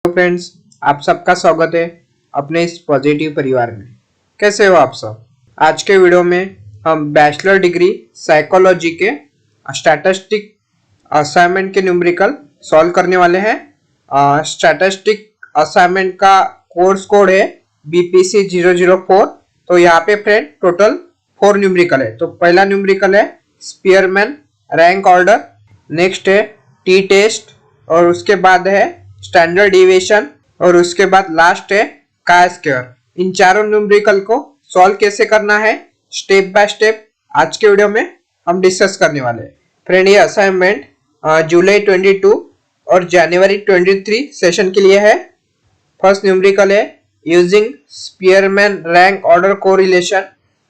तो फ्रेंड्स, आप सबका स्वागत है अपने इस पॉजिटिव परिवार में। कैसे हो आप सब? आज के वीडियो में हम बैचलर डिग्री साइकोलॉजी के स्टैटिस्टिक असाइनमेंट के न्यूमेरिकल सॉल्व करने वाले हैं। स्टैटिस्टिक असाइनमेंट का कोर्स कोड है BPC 004। तो यहाँ पे फ्रेंड टोटल 4 न्यूमेरिकल है। तो पहला न्यूमेरिकल है स्पीयरमैन रैंक ऑर्डर, नेक्स्ट है टी टेस्ट, और उसके बाद है स्टैंडर्ड डिविएशन, और उसके बाद लास्ट है काय स्क्वायर। इन चारों न्यूमेरिकल को सॉल्व कैसे करना है स्टेप बाय स्टेप आज के वीडियो में हम डिस्कस करने वाले हैं। फ्रेंड, ये असाइनमेंट जुलाई 22 और जनवरी 23 सेशन के लिए है। फर्स्ट न्यूमेरिकल है using Spearman rank order correlation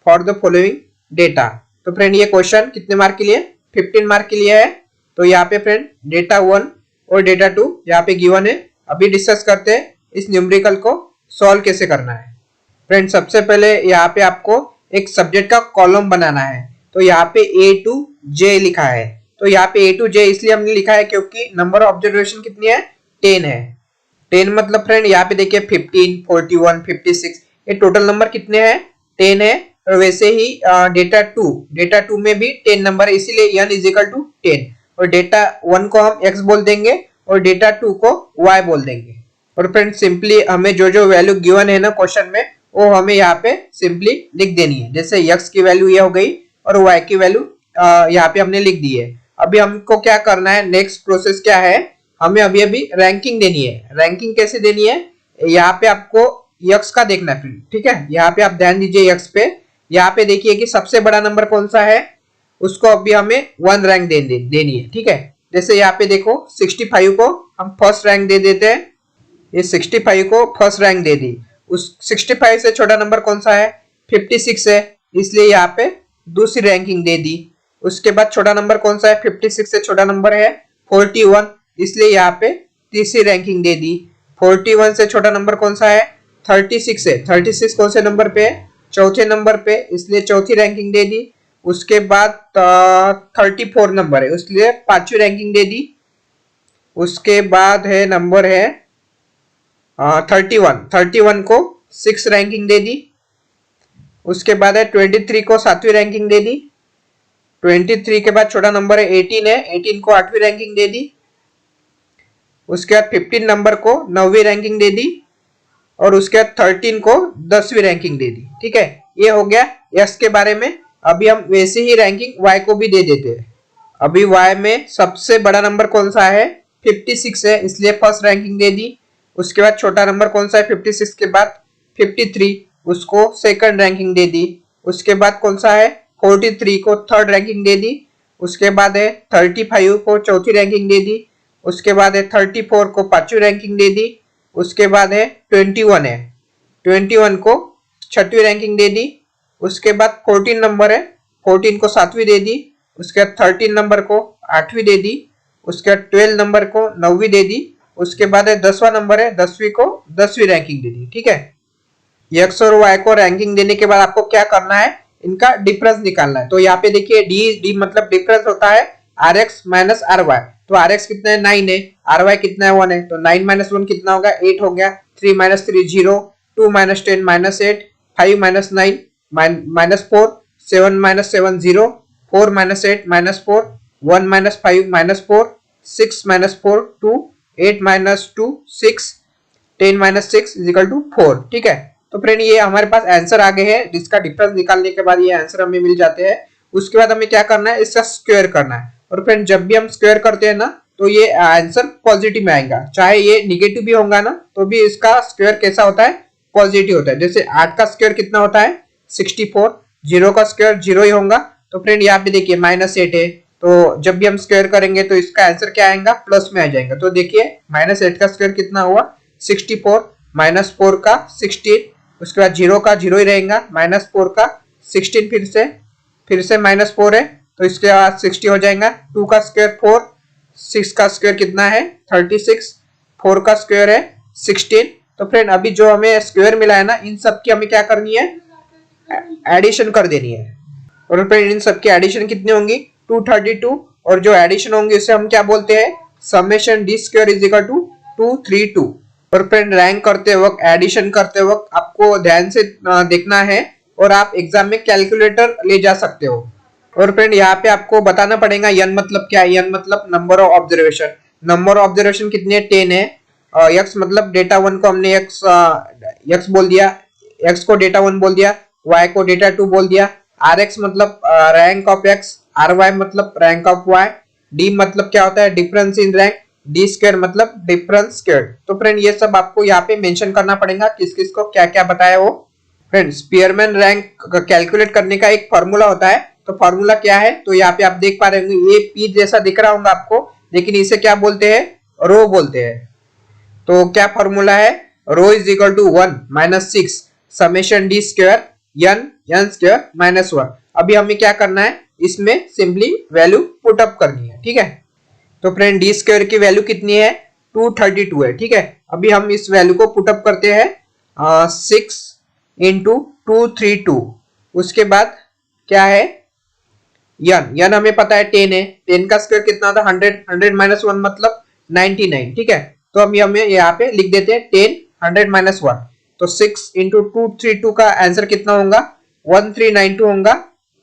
for the following data. तो फ्रेंड, ये क्वेश्चन कितने मार्क के लिए? 15 मार्क के लिए है। तो यहाँ पे फ्रेंड डेटा 1 और डेटा 2 यहाँ पे गिवन है। अभी डिस्कस करते हैं इस न्यूमेरिकल को सॉल्व कैसे करना है। फ्रेंड, सबसे पहले यहाँ पे आपको एक सब्जेक्ट का कॉलम बनाना है। तो यहाँ पे A to J लिखा है। तो यहाँ पे A to J इसलिए हमने लिखा है क्योंकि नंबर ऑफ ऑब्जर्वेशन कितनी है? 10 है। 10 मतलब फ्रेंड यहाँ पे देखिए 15, 41, 56, ये टोटल नंबर कितने हैं? 10 है। और वैसे ही डेटा 2 में भी 10 नंबर है, इसीलिए n इज इक्वल टू 10। और डेटा 1 को हम x बोल देंगे और डेटा 2 को y बोल देंगे। और फ्रेंड सिंपली हमें जो जो वैल्यू गिवन है ना क्वेश्चन में, वो हमें यहाँ पे सिंपली लिख देनी है। जैसे x की वैल्यू ये हो गई और y की वैल्यू यहाँ पे हमने लिख दी है। अभी हमको क्या करना है, नेक्स्ट प्रोसेस क्या है, हमें अभी रैंकिंग देनी है। रैंकिंग कैसे देनी है, यहाँ पे आपको x का देखना है। ठीक है, यहाँ पे आप ध्यान दीजिए x पे। यहाँ पे देखिए कि सबसे बड़ा नंबर कौन सा है, उसको अभी हमें 1 रैंक देनी है। ठीक है, जैसे यहाँ पे देखो 65 को हम फर्स्ट रैंक दे देते हैं। ये 65 को फर्स्ट रैंक दे दी। उस 65 से छोटा नंबर कौन सा है? 56 है, इसलिए यहाँ पे दूसरी रैंकिंग दे दी। उसके बाद छोटा नंबर कौन सा है? 56 से छोटा नंबर है 41, इसलिए यहाँ पे तीसरी रैंकिंग दे दी। 41 से छोटा नंबर कौन सा है? 36 है। 36 कौन से नंबर पे है? चौथे नंबर पे, इसलिए चौथी रैंकिंग दे दी। उसके बाद 34 नंबर है, इसलिए 5वीं रैंकिंग दे दी। उसके बाद है नंबर है 31 को 6 रैंकिंग दे दी। उसके बाद है 23 को 7वीं रैंकिंग दे दी। 23 के बाद छोटा नंबर है 18 है, 18 को 8वीं रैंकिंग दे दी। उसके बाद 15 नंबर को 9वीं रैंकिंग दे दी। और उसके बाद 13 को 10वीं रैंकिंग दे दी। ठीक है, ये हो गया यस के बारे में। अभी हम वैसे ही रैंकिंग y को भी दे देते हैं। अभी y में सबसे बड़ा नंबर कौन सा है? 56 है, इसलिए फर्स्ट रैंकिंग दे दी। उसके बाद छोटा नंबर कौन सा है? 56 के बाद 53, उसको सेकंड रैंकिंग दे दी। उसके बाद कौन सा है? 43 को थर्ड रैंकिंग दे दी। उसके बाद है 35 को चौथी रैंकिंग दे दी। उसके बाद है 34 को 5वीं रैंकिंग दे दी। उसके बाद है 21 है, 21 को 6वीं रैंकिंग दे दी। उसके बाद 14 नंबर है, 14 को 7वीं दे दी। उसके बाद 13 नंबर को 8वीं दे दी। उसके बाद 12 नंबर को 9वीं दे दी। उसके बाद है 10वां नंबर है, 10वीं को 10वीं रैंकिंग दे दी। ठीक है, x और y को रैंकिंग देने के बाद आपको क्या करना है, इनका डिफरेंस निकालना है। तो यहाँ पे देखिए डी मतलब डिफरेंस होता है rx माइनस ry। तो rx कितना है? 9 है। ry कितना है? 1 है। तो 9 माइनस 1 कितना होगा? 8 हो गया। 3 minus 3 0, 2 minus 10 minus 8, 5 minus 9 minus 4, 7 minus 7 0, 4 minus 8 minus 4, 1 minus 5 minus 4, 6 minus 4 2, 8 minus 2 6, 10 minus 6 is equal to 4। ठीक है, तो फ्रेंड ये हमारे पास आंसर आ गए हैं, जिसका डिफरेंस निकालने के बाद ये आंसर हमें मिल जाते हैं। उसके बाद हमें क्या करना है, इसका स्क्वायर करना है। और फ्रेंड जब भी हम स्क्वायर करते हैं ना, तो ये आंसर पॉजिटिव में आएगा। चाहे ये निगेटिव भी होगा ना, तो भी इसका स्क्वायर कैसा होता है? पॉजिटिव होता है। जैसे 8 का स्क्वायर कितना होता है? 64। 0 का स्क्वायर 0 ही होगा। तो फ्रेंड यहाँ पे देखिए -8 है, तो जब भी हम स्क्वायर करेंगे तो इसका आंसर क्या आएगा? प्लस में आ जाएगा। तो देखिए -8 का स्क्वायर कितना हुआ? 64, -4 का 16, उसके बाद 0 का 0 ही रहेगा, -4 का 16, फिर से -4 है, तो इसके बाद 60 हो जाएगा। 2 का स्क्वायर 4, 6 का स्क्वायर कितना है? 36, 4 का स्क्वायर है 16। तो फ्रेंड अभी जो हमें स्क्वायर मिला है ना, इन सब की हमें क्या करनी है? एडिशन कर देनी है। और फ्रेंड इन सब की एडिशन कितनी होंगी? 232। और जो एडिशन होंगी उसे हम क्या बोलते हैं? Summation D square is equal to 232। और फ्रेंड रैंक करते वक्त, एडिशन करते वक्त आपको ध्यान से देखना है और आप एग्जाम में कैलकुलेटर ले जा सकते हो। और फ्रेंड यहाँ पे आपको बताना पड़ेगा n मतलब क्या है। n मतलब number of observation. Number of observation कितने है? 10 है। x मतलब डेटा 1 को हमने x बोल दिया, x को डेटा 1 बोल दिया, y को डेटा 2 बोल दिया। rx मतलब रैंक ऑफ x, ry मतलब रैंक ऑफ y, d मतलब क्या होता है? Difference in rank, D square मतलब डिफरेंस स्क्वायर। तो फ्रेंड ये सब आपको यहाँ पे मेंशन करना पड़ेगा किस किस को क्या क्या बताया वो। फ्रेंड स्पीयरमैन रैंक कैलकुलेट करने का एक फॉर्मूला होता है, तो फॉर्मूला क्या है? तो यहाँ पे आप देख पा रहे होंगे, ये पी जैसा दिख रहा होगा आपको, लेकिन इसे क्या बोलते हैं? रो बोलते हैं। तो क्या फॉर्मूला है? Rho is equal to 1 minus 6 summation D square N square minus 1। अभी हमें क्या करना है? इसमें सिंपली वैल्यू पुट अप करनी है, ठीक है। तो फ्रेंड डी स्क्वायर की वैल्यू कितनी है? 232 है, ठीक है। अभी हम इस वैल्यू को पुट अप करते हैं 6 इंटू 232। उसके बाद क्या है? यन हमें पता है 10 है। 10 का स्क्वायर कितना था? 100। 100 माइनस 1 मतलब 99, ठीक है। तो हम हमें यहाँ पे लिख देते हैं 10 100 माइनस 1। तो 6 इंटू 232 का आंसर कितना होगा? 1392 होगा।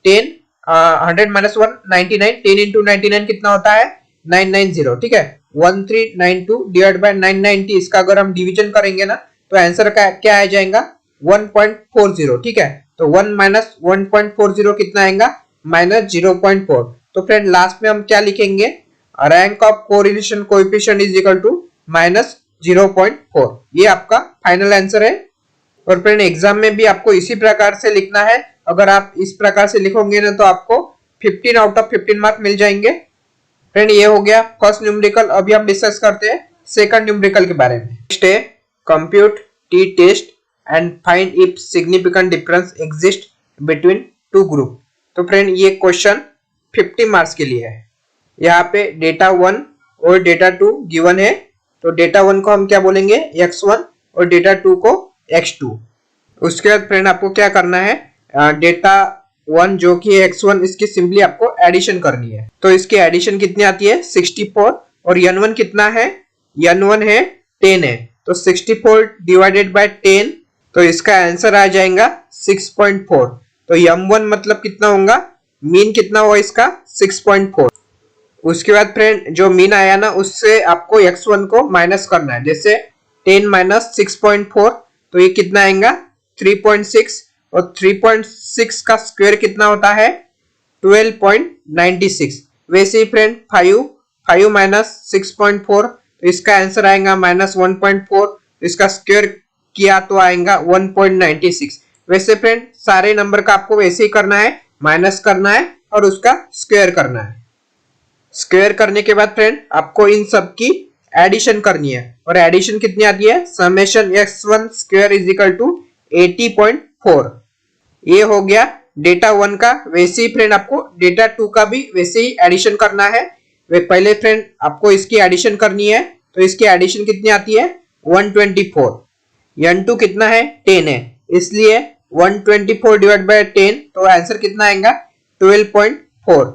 10 100 माइनस 1 99, 10 इंटू 99 कितना होता है? 990, ठीक है। 1392 डिवाइड बाय 990, इसका अगर हम डिवीजन करेंगे ना तो आंसर का क्या आ जाएगा? 1.40, ठीक है। तो 1 माइनस 1.40 कितना आएगा? माइनस 0.4। तो फ्रेंड लास्ट में हम क्या लिखेंगे? Rank of correlation coefficient is equal to minus 0.4। ये आपका फाइनल आंसर है। और फ्रेंड एग्जाम में भी आपको इसी प्रकार से लिखना है। अगर आप इस प्रकार से लिखोगे ना तो आपको 15 आउट ऑफ 15 मार्क मिल जाएंगे। फ्रेंड ये हो गया फर्स्ट न्यूमेरिकल। अभी हम डिस्कस करते हैं सेकंड न्यूमेरिकल के बारे में। नेक्स्ट है compute T test and find if significant difference exist between two group. तो फ्रेंड ये क्वेश्चन 50 मार्क्स के लिए है। यहाँ पे डेटा 1 और डेटा 2 गिवन है। तो डेटा 1 को हम क्या बोलेंगे? x1 और डेटा 2 को x2। उसके बाद फ्रेंड आपको क्या करना है? डेटा 1 जो कि x1, इसकी सिंपली आपको एडिशन करनी है। तो इसकी एडिशन कितनी आती है? 64। और n1 कितना है? n1 है 10 है। तो 64 डिवाइडेड बाय 10, तो इसका आंसर आ जाएगा 6.4। तो m1 मतलब कितना होगा? मीन कितना हुआ इसका? 6.4। उसके बाद फ्रेंड जो मीन आया ना उससे आपको x1 को माइनस करना है। जैसे 10 माइनस 6.4, तो ये कितना आएगा? 3.6। और 3.6 का स्क्वायर कितना होता है? 12.96। वैसे ही फ्रेंड 5 माइनस 6.4, तो इसका आंसर आएगा माइनस 1.4। इसका स्क्वायर किया तो आएगा 1.96। वैसे फ्रेंड सारे नंबर का आपको वैसे ही करना है, माइनस करना है और उसका स्क्वायर करना है। स्क्वायर करने के बाद फ्रेंड आपको इन सब की एडिशन करनी है। और एडिशन कितनी आती है? Summation x1 square is equal to 80.4। ये हो गया डेटा 1 का। वैसे ही फ्रेंड आपको डेटा 2 का भी वैसे ही एडिशन करना है। वे पहले फ्रेंड आपको इसकी एडिशन करनी है। तो इसकी एडिशन कितनी आती है? 124। n2 कितना है? 10 है, इसलिए 124 डिवाइड बाय 10, तो आंसर कितना आएगा? 12.4।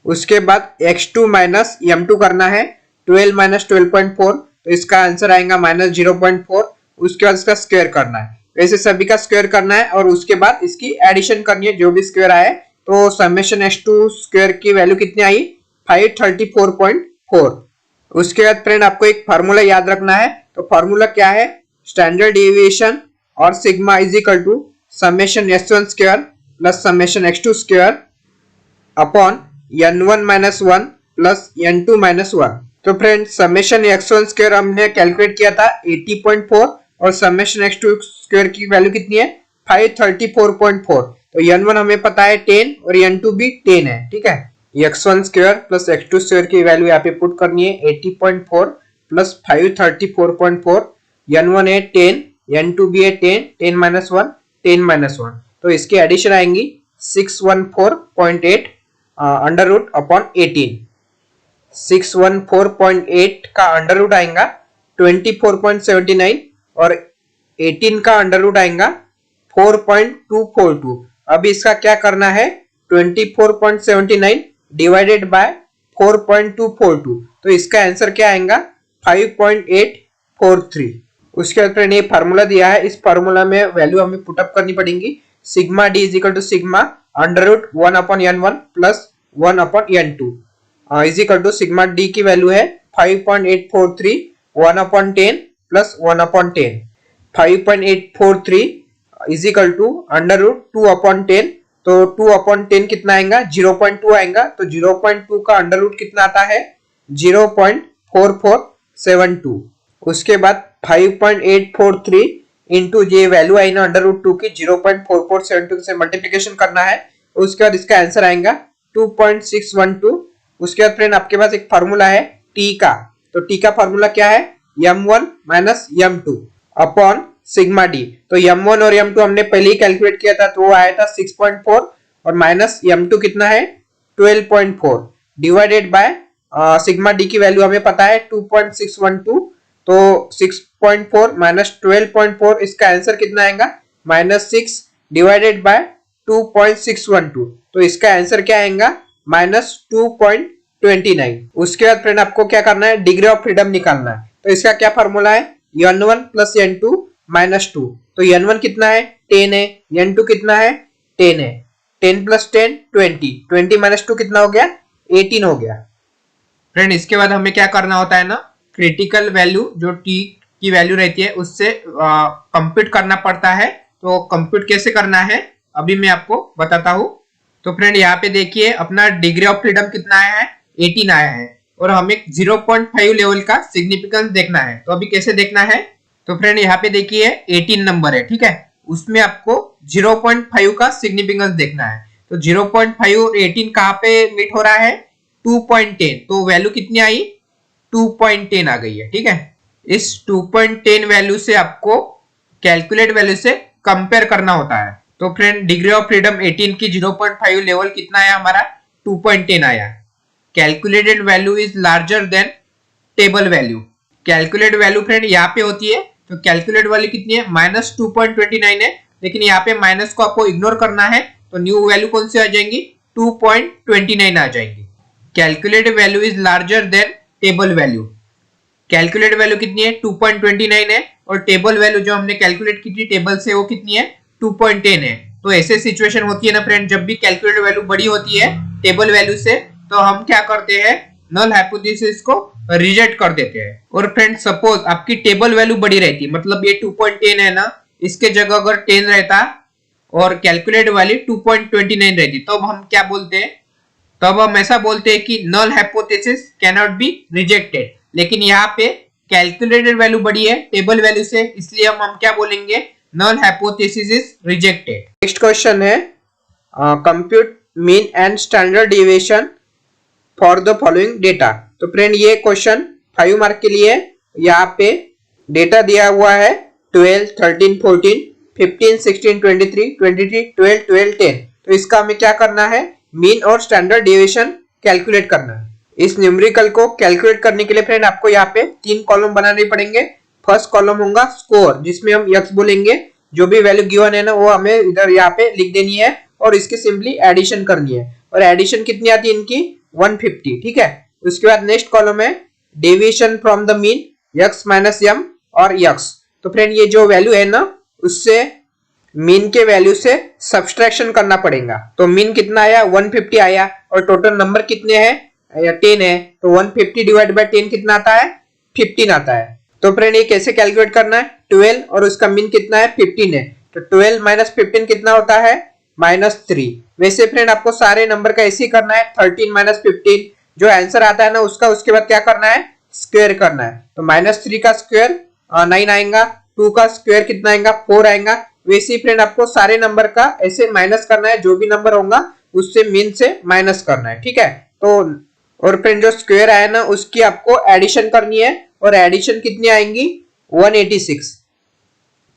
उसके बाद x2 माइनस m2 करना है। 12 माइनस 12.4, तो इसका आंसर आएगा माइनस 0.4। उसके बाद इसका स्क्वायर करना है। वैसे सभी का स्क्वायर करना है और उसके बाद इसकी एडिशन करनी है जो भी स्क्वायर आए। तो समेशन x2 स्क्वायर की वैल्यू कितनी आई? 534.4। उसके बाद फ्रेंड आपको एक फार्मूला याद रखना है। तो फार्मूला क्या है? स्टैंडर्ड डेविएशन और sigma is equal to summation x1 square plus summation x2 square upon n1 minus 1 plus n2 minus 1। तो फ्रेंड समेशन x1 स्क्वायर हमने कैलकुलेट किया था 80.4 और समेशन x2 स्क्वायर की वैल्यू कितनी है? 534.4। तो n1 हमें पता है 10 और n2 भी 10 है, ठीक है। x1 square plus x2 square की वैल्यू यहाँ पे पुट करनी है। 80.4 प्लस 534.4, n1 है 10, n2 भी है 10, 10 माइनस 1, 10 माइनस 1। तो इसकी एडिशन आएंगी 614.8 अंडर रूट अपॉन 18। 614.8 का अंडर रूट आएगा 24.79 और 18 का अंडर रूट आएगा 4.242। अब इसका क्या करना है? 24.79 डिवाइडेड बाय 4.242, तो इसका आंसर क्या आएगा? 5.843। उसके बाद फ्रेंड ये फार्मूला दिया है, इस फार्मूला में वैल्यू हमें पुटअप करनी पड़ेगी। Sigma D is equal to sigma under root 1/n1 plus 1/n2 is equal to sigma D की वैल्यू है 5.843 1/10 plus 1/10। 5.843 is equal to under root 2/10, तो 2/10 कितना आएगा 0.2 आएगा, तो 0.2 का अंडर रूट कितना आता है 0.4472। उसके बाद 5.843 इंटू ये वैल्यू आई ना अंडर रूट 2 की 0.4472 से मल्टीप्लीकेशन करना है, उसके बाद इसका आंसर आएगा 2.612। उसके बाद फ्रेंड आपके पास एक फार्मूला है टी का, तो टी का फार्मूला क्या है m1 minus m2 upon sigma D. तो m1 और m2 हमने पहले ही कैलकुलेट किया था, तो वो आया था 6.4 और माइनस m2 कितना है 12.4 डिवाइडेड बाय सिग्मा डी की वैल्यू हमें पता है 2.612, तो 6.4 माइनस 12.4 इसका आंसर कितना आएगा -6 डिवाइडेड बाय 2.612, तो इसका आंसर क्या आएगा -2.29। उसके बाद फ्रेंड आपको क्या करना है डिग्री ऑफ फ्रीडम निकालना है, तो इसका क्या फार्मूला है n1 प्लस n2 माइनस 2, तो n1 कितना है 10 है, n2 कितना है 10 है, 10 प्लस 10 20, 20 माइनस 2 कितना हो गया 18 हो गया। फ्रेंड इसके बाद हमें क्या करना होता है ना, क्रिटिकल वैल्यू जो टी की वैल्यू रहती है उससे कंप्यूट करना पड़ता है। तो कंप्यूट कैसे करना है अभी मैं आपको बताता हूँ। तो फ्रेंड यहाँ पे देखिए अपना डिग्री ऑफ फ्रीडम कितना आया है 18 आया है, और हमें 0.5 लेवल का सिग्निफिकेंस देखना है। तो अभी कैसे देखना है, तो फ्रेंड यहाँ पे देखिए 18 नंबर है, ठीक है, उसमें आपको 0.5 का सिग्निफिकेंस देखना है। तो 0.5 और 18 कहाँ पे मीट हो रहा है 2.10, तो वैल्यू कितनी आई 2.10 आ गई है, ठीक है। इस 2.10 वैल्यू से आपको कैलकुलेट वैल्यू से कंपेयर करना होता है। तो फ्रेंड डिग्री ऑफ फ्रीडम 18 की 0.5 लेवल कितना आया हमारा 2.10 आया। Calculated value is larger than table value. Calculate value friend यहाँ पे होती है, तो कैलकुलेट वैल्यू कितनी है -2.29 है, लेकिन यहाँ पे माइनस को आपको इग्नोर करना है, तो न्यू वैल्यू कौन सी आ जाएंगी 2.29 आ जाएंगी। Calculated value is larger than table value. Calculate value कितनी है 2.29 है, और टेबल वैल्यू जो हमने कैलकुलेट की थी टेबल से वो कितनी है 2.10 है। तो ऐसे सिचुएशन होती है ना फ्रेंड, जब भी कैलकुलेट वैल्यू बड़ी होती है टेबल वैल्यू से, तो हम क्या करते हैं नल हाइपोथेसिस को रिजेक्ट कर देते हैं। और फ्रेंड सपोज आपकी टेबल वैल्यू बड़ी रहती, मतलब ये 2.10 है ना, इसके जगह अगर 10 रहता और कैलकुलेट वैल्यू 2.29 रहती, तो हम क्या बोलते हैं, तब हम ऐसा बोलते हैं कि null hypothesis can not be rejected. लेकिन यहाँ पे कैलकुलेटेड वैल्यू बड़ी है टेबल वैल्यू से, इसलिए हम क्या बोलेंगे null hypothesis is rejected. Next question है compute mean and standard deviation for the following data. तो फ्रेंड ये क्वेश्चन 5 मार्क के लिए, यहाँ पे डेटा दिया हुआ है 12, 13, 14, 15, 16, 23, 23, 12, 12, 10। तो इसका हमें क्या करना है मीन और स्टैंडर्ड डिविएशन कैलकुलेट करना है। इस न्यूमेरिकल को कैलकुलेट करने के लिए फ्रेंड आपको यहाँ पे 3 कॉलम बनाने पड़ेंगे। फर्स्ट कॉलम होगा स्कोर, जिसमें हम x बोलेंगे, जो भी वैल्यू गिवन है ना वो हमें इधर यहाँ पे लिख देनी है और इसकी सिंपली एडिशन करनी है, और एडिशन कितनी आती है इनकी 150, ठीक है। उसके बाद नेक्स्ट कॉलम है deviation from the mean x minus m और x। तो फ्रेंड ये जो वैल्यू है ना उससे मीन के वैल्यू से सब्सट्रैक्शन करना पड़ेगा। तो मीन कितना आया 150 आया, और टोटल नंबर कितने हैं 10 है, तो 150 डिवाइड बाय 10 कितना आता है 15 आता है। तो फ्रेंड ये कैसे कैलकुलेट करना है 12 और उसका मीन कितना है 15 है, तो 12 माइनस 15 कितना होता है -3। वैसे फ्रेंड आपको सारे नंबर का ऐसे ही करना है 13 माइनस 15, जो आंसर आता है ना उसका उसके बाद क्या करना है स्क्वायर करना है। तो -3 का स्क्वायर 9 आएगा, 2 का स्क्वायर कितना आएगा 4 आएगा। वैसे ही फ्रेंड आपको सारे नंबर का ऐसे माइनस करना है, जो भी नंबर होगा उससे मीन से माइनस करना है, ठीक है। तो और फ्रेंड जो स्क्वायर आया ना उसकी आपको एडिशन करनी है, और एडिशन कितनी आएंगी 186।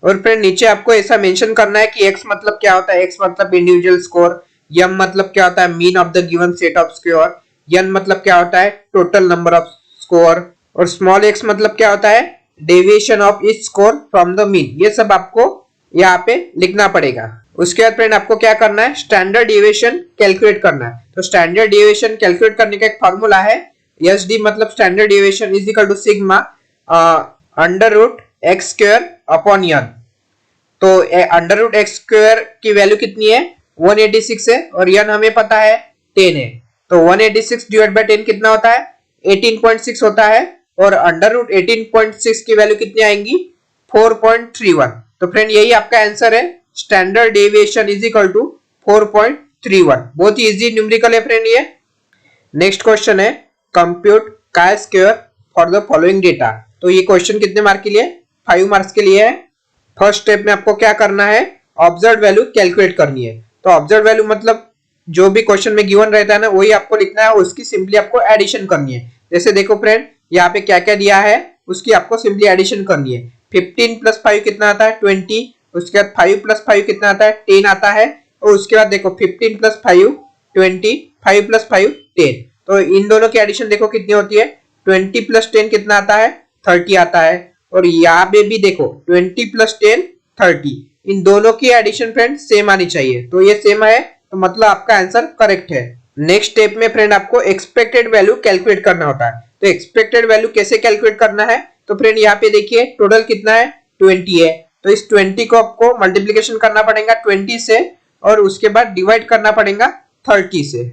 और फ्रेंड नीचे आपको ऐसा मेंशन करना है कि x मतलब क्या होता है, x मतलब इंडिविजुअल स्कोर, m मतलब क्या होता है mean of the given set off score, n मतलब क्या होता है टोटल नंबर ऑफ स्कोर, और स्मॉल x मतलब क्या होता है deviation of each score from the mean. ये सब आपको यहाँ पे लिखना पड़ेगा। उसके बाद फ्रेंड आपको क्या करना है स्टैंडर्ड डिविएशन कैलकुलेट करना है। तो स्टैंडर्ड डिविएशन कैलकुलेट करने का एक फॉर्मूला है एसडी मतलब standard deviation is equal to sigma under root x square upon n। तो अंडर रूट एक्स स्क्वायर की वैल्यू कितनी है 186 है और n हमें पता है 10 है। तो 186 डिवाइड बाय 10 कितना होता है 18.6 होता है और अंडर रूट 18.6 की वैल्यू कितनी आएंगी 4.31। तो फ्रेंड यही आपका आंसर है, standard deviation is equal to 4.31। बहुत ही इजी न्यूमेरिकल है फ्रेंड ये। नेक्स्ट क्वेश्चन है compute chi square for the following data. तो ये क्वेश्चन कितने मार्क के लिए 5 मार्क्स के लिए है। फर्स्ट स्टेप में आपको क्या करना है ऑब्जर्व वैल्यू कैलकुलेट करनी है। तो ऑब्जर्व वैल्यू मतलब जो भी क्वेश्चन में गिवन रहता है ना वही आपको लिखना है, उसकी सिंपली आपको एडिशन करनी है। जैसे देखो फ्रेंड यहाँ पे क्या क्या दिया है उसकी आपको सिंपली एडिशन करनी है। 15 प्लस 5 कितना आता है 20, उसके बाद 5 प्लस 5 कितना आता है 10 आता है और उसके बाद देखो 15 प्लस 5 20, 5 प्लस 5 10। तो इन दोनों की एडिशन देखो कितनी होती है 20 प्लस 10 कितना आता है 30 आता है और यहाँ पे भी देखो 20 प्लस 10 30। इन दोनों की एडिशन फ्रेंड सेम आनी चाहिए। तो ये सेम है तो मतलब आपका आंसर करेक्ट है। नेक्स्ट स्टेप में फ्रेंड आपको एक्सपेक्टेड वैल्यू कैलकुलेट करना होता है। तो एक्सपेक्टेड वैल्यू कैसे कैलकुलेट करना है तो फ्रेंड यहाँ पे देखिए टोटल कितना है 20 है। तो इस 20 को आपको मल्टीप्लीकेशन करना पड़ेगा 20 से और उसके बाद डिवाइड करना पड़ेगा 30 से।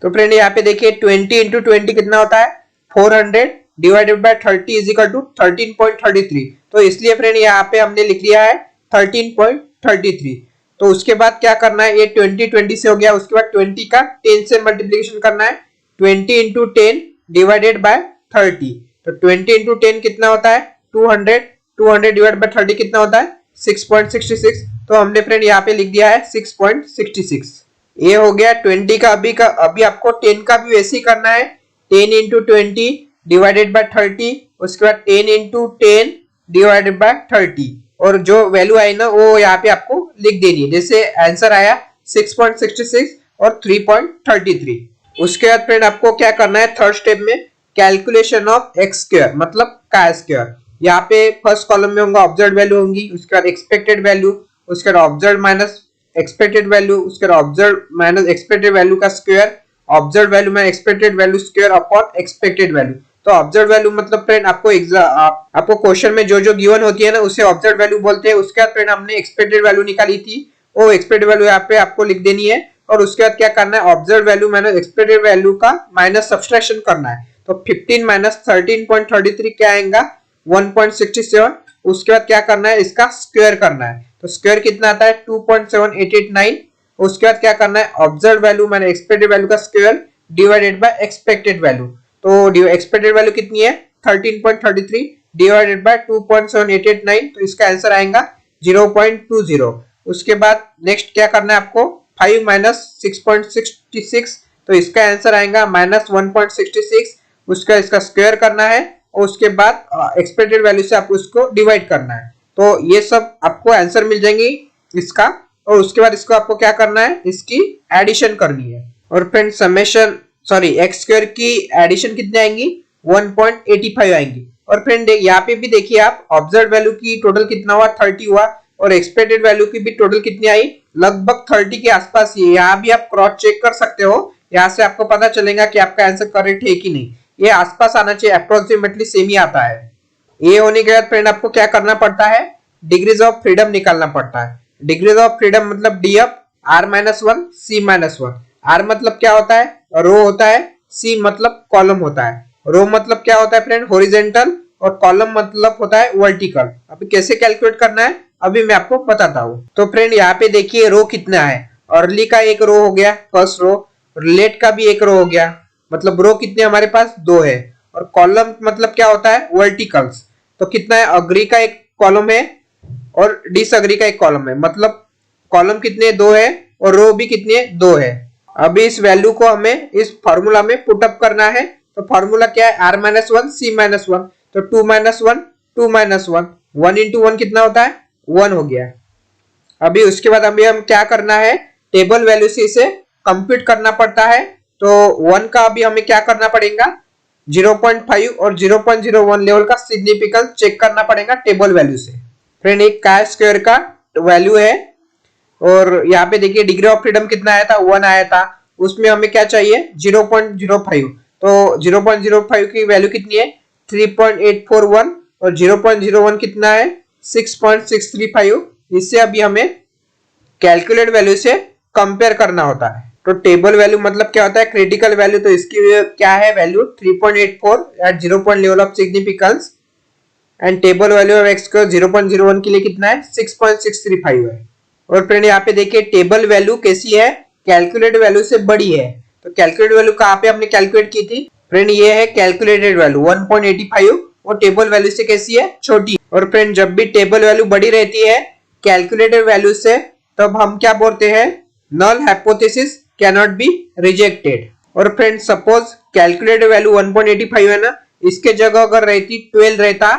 तो फ्रेंड यहाँ पे देखिए 20 इंटू 20 कितना होता है 400 divided by 30 is equal to 13.33। तो इसलिए फ्रेंड यहाँ पे हमने लिख लिया है 13.33। तो उसके बाद क्या करना है ये 20 से हो गया, उसके बाद 20 का 10 से मल्टीप्लीकेशन करना है 20 इंटू 10 डिवाइडेड बाय 30। तो 20 इंटू 10 कितना होता है 200, 200 डिवाइड बाय 30 कितना होता है 6.66। तो हमने फ्रेंड यहाँ पे लिख दिया है 6.66। ये हो गया 20 का। अभी आपको 10 का भी वैसे ही करना है 10 इंटू 20 डिवाइडेड बाय 30, उसके बाद 10 इंटू 10 डिवाइडेड बाय 30 और जो वैल्यू आई ना वो यहाँ पे आपको लिख देनी है। जैसे आंसर आया 6.66 और 3.33। उसके बाद फ्रेंड आपको क्या करना है थर्ड स्टेप में कैलकुलेशन ऑफ एक्स स्क्वायर मतलब काय स्क्वायर। यहाँ पे फर्स्ट कॉलम में होगा ऑब्जर्व वैल्यू होंगी, उसके बाद एक्सपेक्टेड वैल्यू, उसके बाद ऑब्जर्व माइनस एक्सपेक्टेड वैल्यू, उसके बाद ऑब्जर्व माइनस एक्सपेक्टेड वैल्यू का स्क्वायर, ऑब्जर्व वैल्यू में expected value square upon expected value. तो ऑब्जर्व वैल्यू मतलब फ्रेंड आपको क्वेश्चन में जो जो गिवन होती है ना उसे ऑब्जर्व वैल्यू बोलते हैं। उसके बाद फ्रेंड हमने एक्सपेक्टेड वैल्यू निकाली थी वो एक्सपेक्टेड वैल्यू यहाँ पे आपको लिख देनी है और उसके बाद क्या करना है observe value minus expected value का माइनस सब्सट्रैक्शन करना है। तो 15 माइनस 13.33 क्या आएगा 1.67। उसके बाद क्या करना है इसका स्क्वायर करना है। तो स्क्वायर कितना आता है 2.7889। उसके बाद क्या करना है observe value minus expected value का square divided by expected value. तो एक्सपेक्टेड वैल्यू कितनी है 13.33 डिवाइडेड बाय 2.7889। तो इसका आंसर आएगा 0.20। उसके बाद नेक्स्ट क्या करना है आपको 5 माइनस 6.66। तो इसका आंसर आएगा माइनस 1.66। उसका इसका स्क्वायर करना है और उसके बाद एक्सपेक्टेड वैल्यू से आपको उसको डिवाइड करना है। तो ये सब आपको आंसर मिल जाएंगे इसका और उसके बाद इसको आपको क्या करना है इसकी एडिशन करनी है। और फ्रेंड समेशन एक्स स्क्वायर की एडिशन कितनी आएंगी 1.85 आएंगी। और फ्रेंड यहाँ पे भी देखिए आप ऑब्जर्व वैल्यू की टोटल कितना हुआ 30 हुआ और एक्सपेक्टेड वैल्यू की भी टोटल कितनी आई लगभग 30 के आसपास ही। यहाँ भी आप क्रॉस चेक कर सकते हो, यहाँ से आपको पता चलेगा कि आपका आंसर करेक्ट है कि नहीं। ये आसपास आना चाहिए, अप्रोक्सीमेटली सेम ही आता है। ये होने के बाद फ्रेंड आपको क्या करना पड़ता है डिग्रीज ऑफ फ्रीडम निकालना पड़ता है। डिग्रीज ऑफ फ्रीडम मतलब D of r-1 c-1। r मतलब क्या होता है रो होता है, c मतलब कॉलम होता है। रो मतलब क्या होता है फ्रेंड हॉरिजॉन्टल और कॉलम मतलब होता है वर्टिकल। अभी कैसे कैलकुलेट करना है अभी मैं आपको बताता हूँ। तो फ्रेंड यहाँ पे देखिए रो कितना है, अर्ली का एक रो हो गया फर्स्ट रो, लेट का भी एक रो हो गया, मतलब रो कितने हमारे पास 2 है। और कॉलम मतलब क्या होता है वर्टिकल्स। तो कितना है अग्री का एक कॉलम है और डिसअग्री का एक कॉलम है, मतलब कॉलम कितने 2 है और रो भी कितने 2 है। अभी इस वैल्यू को हमें इस फॉर्मूला में पुट अप करना है। तो फॉर्मूला क्या है r-1 c-1। तो 2 माइनस 1 2 माइनस 1 1 इंटू 1 कितना होता है 1 हो गया। अभी उसके बाद अभी हम क्या करना है टेबल वैल्यू से इसे कंप्यूट करना पड़ता है। तो 1 का अभी हमें क्या करना पड़ेगा 0.5 और 0.01 लेवल का सिग्निफिकेंस चेक करना पड़ेगा टेबल वैल्यू से। फ्रेंड एक काय स्क्वायर का वैल्यू है और यहाँ पे देखिए डिग्री ऑफ फ्रीडम कितना आया था 1 आया था, उसमें हमें क्या चाहिए 0.05। तो 0.05 की वैल्यू कितनी है 3.841 और 0.01 कितना है 6.635। इससे अभी हमें कैलकुलेट वैल्यू से कंपेयर करना होता है। तो टेबल वैल्यू मतलब क्या होता है क्रिटिकल वैल्यू, तो इसकी क्या है value 3.84 at 0 point level of significance and table value of x square 0.01 के लिए कितना है 6.635 है। और फ्रेंड यहाँ पे देखिए टेबल वैल्यू कैसी है कैलकुलेट वैल्यू से बड़ी है। तो कैलकुलेट वैल्यू कहाँ पे हमने कैलकुलेट की थी फ्रेंड, ये है कैलकुलेटेड वैल्यू 1.85 और टेबल वैल्यू से कैसी है छोटी। और फ्रेंड जब भी टेबल वैल्यू बड़ी रहती है कैलकुलेटेड वैल्यू से तब हम क्या बोलते हैं null hypothesis can not be rejected. और फ्रेंड सपोज कैलकुलेटेड वैल्यू 1.85 है ना, इसके जगह अगर रहती 12 रहता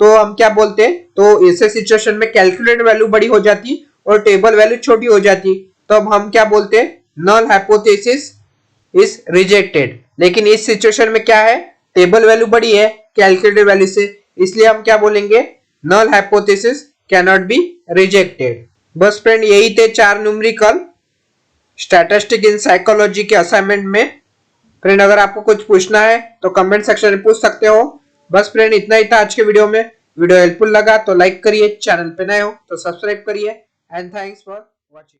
तो हम क्या बोलते, तो ऐसे सिचुएशन में कैलकुलेटेड वैल्यू बड़ी हो जाती और टेबल वैल्यू छोटी हो जाती, तो अब हम क्या बोलते नल हाइपोथेसिस इज रिजेक्टेड। लेकिन इस सिचुएशन में क्या है टेबल वैल्यू बड़ी है कैलकुलेटेड वैल्यू से, इसलिए हम क्या बोलेंगे null hypothesis can not be rejected. बस फ्रेंड यही थे 4 न्यूमेरिकल स्टैटिस्टिक इन साइकोलॉजी के असाइनमेंट में। फ्रेंड अगर आपको कुछ पूछना है तो कमेंट सेक्शन में पूछ सकते हो। बस फ्रेंड इतना ही था आज के वीडियो में। वीडियो हेल्पफुल लगा तो लाइक करिए, चैनल पे नए हो तो सब्सक्राइब करिए एंड थैंक्स फॉर वॉचिंग।